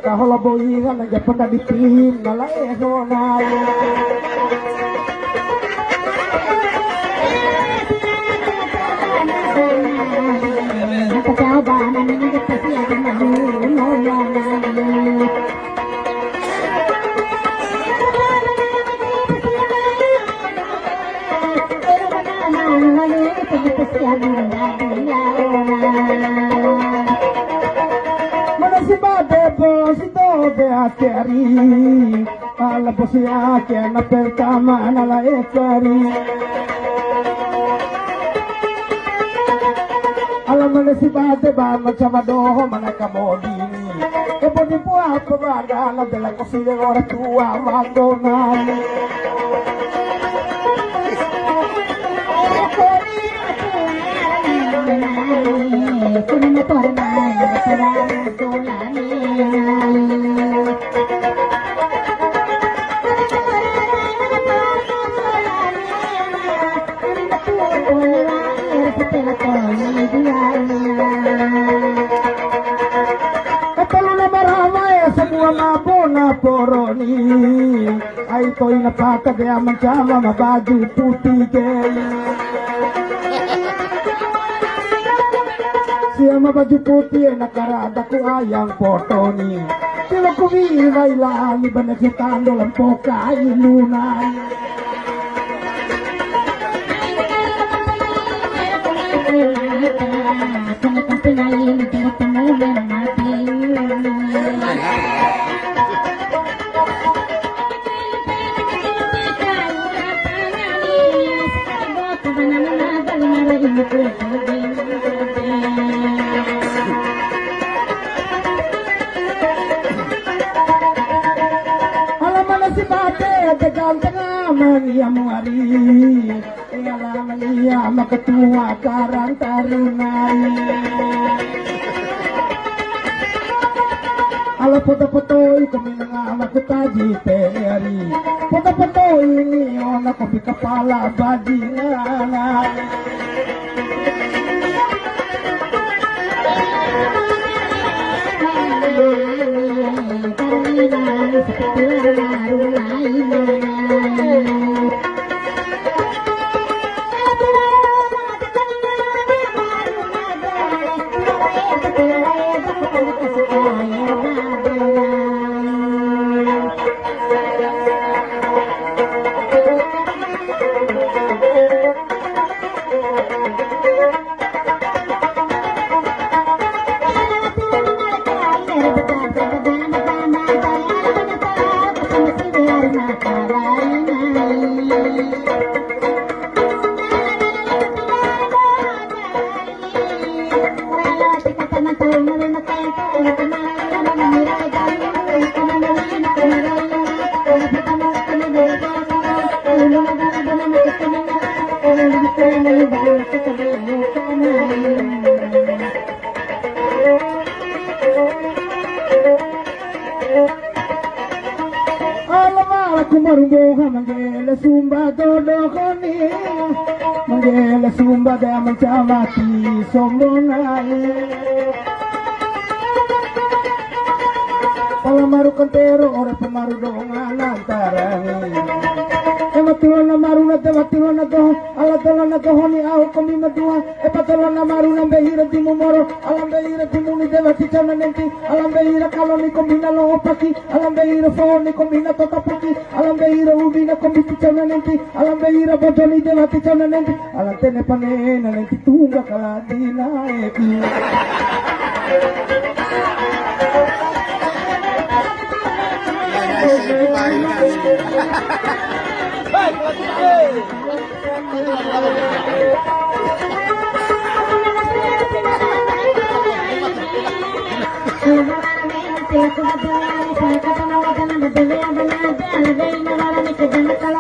kaholoboy nga nagapagaditim na laeho na Keri ala bosia que na pertama na la ekari ala mana si bate ba macamado mana kamodini e podi può provare la della così ora tua madonna Kuna torna na torna semua mabona poroni ay to'y napakagayaman sa mga baju putih siya mabaju putih ay nakarada ko ayang foto ni sila kumiray lang iba nagsitando lang po kainunan makatua karang tarunay ala foto-fotoy kami nga makutaji peri foto-fotoy ini ona kopi kepala bajingan Manggela sumba todo koni Manggela sumba da mencamati sombonai Kalau maru kantero ora pemaru dongan antarani Matulon na maru na te matulon na to ala tolon na to honi au komi madua patolon na maru na behira di mumoro alam behira di muni deva ti chana nenti alam behira kaloni kombina lo opaki alam behira foni kombina to kaputi alam behira ubina kombi ti chana nenti alam behira bodoni deva ti chana nenti alam tene panena nenti tunga kaladina eki Saya